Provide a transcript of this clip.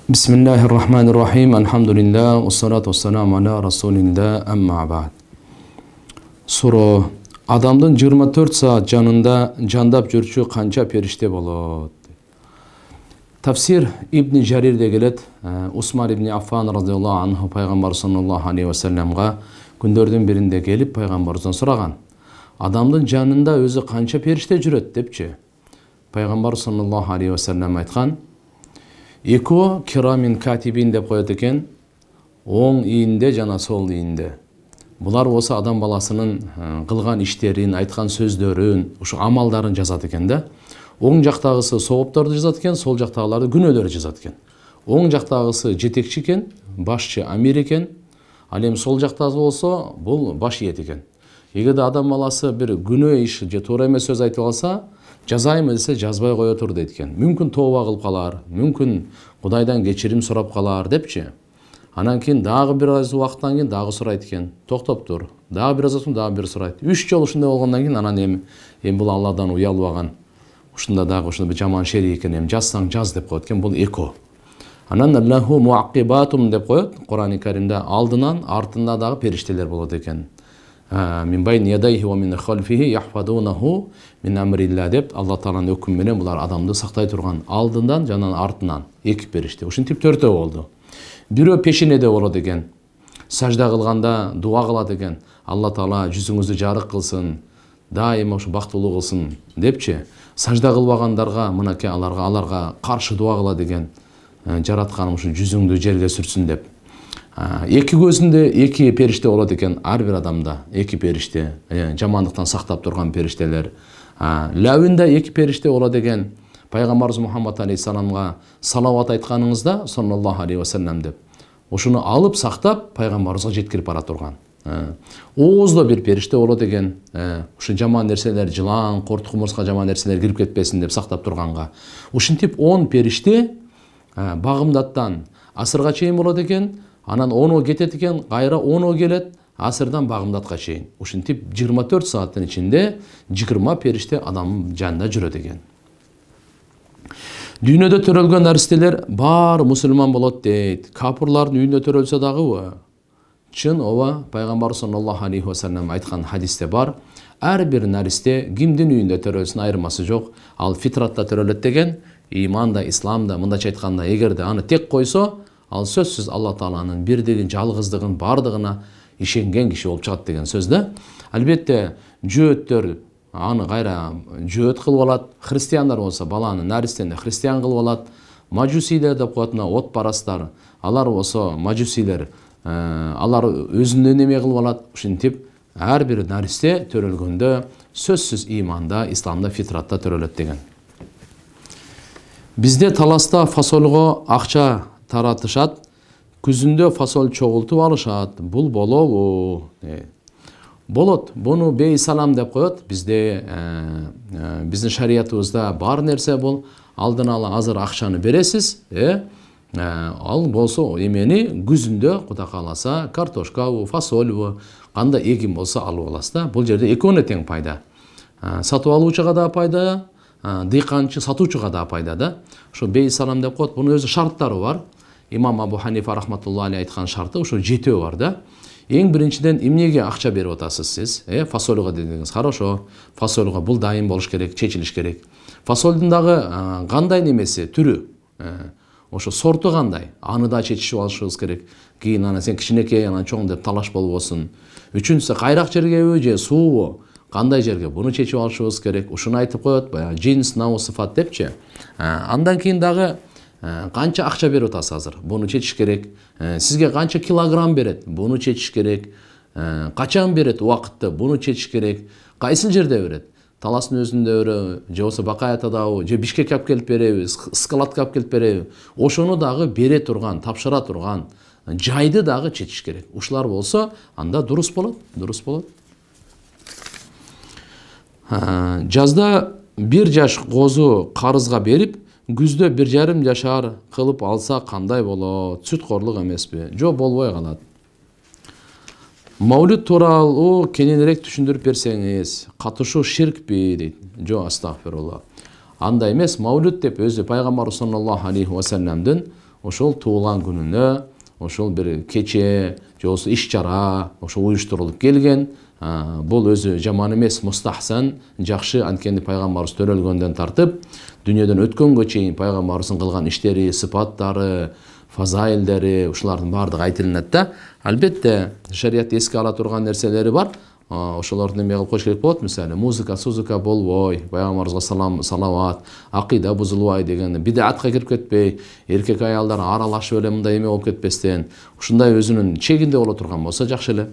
Bismillahirrahmanirrahim. Elhamdülillah. Wassalatu wassalamu ala Rasulillah. Amma ba'd. Suro adamdın 24 saat janında jandap жүрчү kança perişte bolot. Tafsir İbn Jarir'de gelet. Usman ibn Affan radıyallahu anhu Peygamber sallallahu aleyhi ve sellem'ga gündөрдүн birinde gelip Peygamberden soragan. Adamdın janında özü kança perişte жүрөт депчи. Peygamber sallallahu aleyhi ve sellem aytkan. Eko kiramin katibin деп koyat eken, оң иинде жана сол иинде. Булар болсо адам баласынын кылган иштерин, айткан сөздөрүн, ушу амалдарын жазат экен да. Оң жактагысы соопторду жазат экен, сол жактагыларды күнөөлөрү жазат экен. Оң жактагысы жетекчи экен, башчы амир экен. Ал эми сол жактагысы болсо, бул баш ийет экен. Эгерде адам баласы бир күнөө иш же туура эмес сөз айтып алса, жазайм десе жазбай кое тур дейт экен. Мүмкүн тооба кылып калар, мүмкүн Кудайдан кечирим сурап калар депчи. Анан кийин дагы бир аз убакыттан кийин дагы сурайт экен. Токтоп тур. Дагы бир аз соң дагы бир сурайт. 3 жолу ушундай болгондон кийин анан эми бул Алладан уялбаган. Ушунда дагы ушундай бир жаман шерик экен, эми жазсаң жаз деп коет экен. Бул эко. Анан Аллаху муаккибатум деп коет. Кур'ан-ы Каримде алдынан, артында дагы периштелер болот экен. Min bayni yadayhi ve min khalfihi yahfadunahu min amrillah деп Алла Тааланын өкүмү менен булар адамды сактай турган алдынан жана артынан эки периште. Ушинтип төртөө болду. Бирөө пешинеде болот экен. Сажда кылганда дуа кылат экен. Алла Таала жүзүңүздү жарык кылсын, дайыма ушу бактылуу кылсын депчи. Сажда кылбагандарга, мынакей аларга каршы дуа кылат экен. Жаратканым ушу жүзүңдү жерге сүрсүн деп. Эки көзүндө эки периште болот экен, ар бир адамда эки периште, жамандыктан сактап турган периштелер. Лабында эки периште болот экен. Пайгамбарыбыз Мухаммад алейхиссаламга салават айтканыңызда, саллаллаху алейхи ва саллям деп, ошону алып сактап пайгамбарыбызга жеткирип бара турган. Ооздо бир периште болот экен. Ушу жаман нерселер, жылан, корт кумурска жаман нерселер кирип кетпесин деп сактап турганга. Ушинтип 10 периште багымдаттан асырга чейин болот экен. Анан 10 кетет экен, кайра 10 келет, асырдан багымдатка чейин. Ушинтип 24 сааттын ичинде 20 периште адам жанында жүрөт экен. Дүйнөдө төрөлгөн наристелер бар мусулман болот дейт. Капырлардын үйүндө төрөлсө дагы чын ооба Пайгамбар саллаллаху алейхи ва саллям айткан хадисте бар. Ар бир наристе кимдин үйүндө төрөлсүн айырмасы жок. Ал фитратта төрөлөт деген, иманда, исламда мындайча айтканда, эгерде аны тек койсо, ал сөзсүз Алла Тааланын бирдигин, жалгыздыгын, бардыгына ишенген киши болуп чыгат деген сөз да. Албетте жөөттөр аны кайра жөөт кылып алат. Христиандар болсо баланы наристени христиан кылып алат. Мажусилер деп коет, отпарастар. Алар болсо мажусилер, алар өзүнөн эме кылып алат. Ушинтип ар бир наристе төрөлгөндө сөзсүз иманда, исламда, фитратта төрөлөт деген. Бизде таласта фасолго акча таратышат, күзүндө фасол чогултуп алышат. Бул болобу? Болот. Буну бейсалам деп коет. Бизде биздин шариятыбызда бар нерсе бул. Алдын ала азыр акчаны бересиз, ал болсо эмени күзүндө Кудай кааласа картошкабы, фасолбу, кандай эгин болсо алып аласыз да. Бул жерде экөөнө тең пайда. Сатып алуучуга да пайда, дыйканчы сатуучуга да пайда да. Ошо бейсалам деп коет. Бунун өзү шарттары бар. Имам Абу Ханифа рахматуллахи алейхи айткан шарты ошо 7 бар да. Эң биринчиден эмнеге акча берип атасыз сиз? Фасолго дедиңиз. Хорошо. Фасолго бул дайым болуш керек, чечилиш керек. Фасолдун дагы кандай немеси, түрү, ошо сорту кандай? Аны да чечишип алышыбыз керек. Кийин аны сен кичинекей, анан чоң деп талаш болбосун. Үчүнчүсү кайрак жергеби же суубу? Кандай жерге? Буну чечип алышыбыз керек. Ушуну айтып коет, баягы джинс, нау, сыфат депчи. Андан кийин дагы канча акча берип атасыз азыр? Буну чечиш керек. Сизге канча килограмм берет? Буну чечиш керек. Качан берет убакытты? Буну чечиш керек. Кайсыл жерде берет? Таластын өзүндө же болсо Бакаятадабы, же Бишкекке алып келип береби, Скалатка алып келип береби? Ошону дагы бере турган, тапшыра турган жайды дагы чечиш керек. Ушулар болсо, анда дурус болот, дурус болот. Жазда 1 жаш козу карызга берип, күздө 1,5 жашар кылып алса кандай болот? Сүткорлук эмеспи? Жок, болбой калат. Маулид тууралуу кененирээк түшүндүрүп берсеңиз, катышуу ширкпи дейт. Жок, астагфирулла. Андай эмес, маулид деп өзү Пайгамбар саллаллаху алейхи ва салламдын ошол туулган күнүнө ошол бир кече же болбосо иш чара ошо уюштурулуп келген. Бул өзү жаман эмес, мустахсан, жакшы. Анткени пайгамбарыбыз төрөлгөндөн тартып дүйнөдөн өткөнгө чейин пайгамбарыбыздын кылган иштери, сыпаттары, фазаилдери ушулардын баардыгы айтылынат да. Албетте шариятта эске ала турган нерселери бар. Ошолорду эме кылып коюш керек болот. Мисалы музыка болбой, пайгамбарыбызга салават, акыйда бузулбай деген, бидатка кирип кетпей, эркек аялдар аралашып эле мындай эме болуп кетпестен, ушундай өзүнүн чегинде боло турган болсо жакшы эле.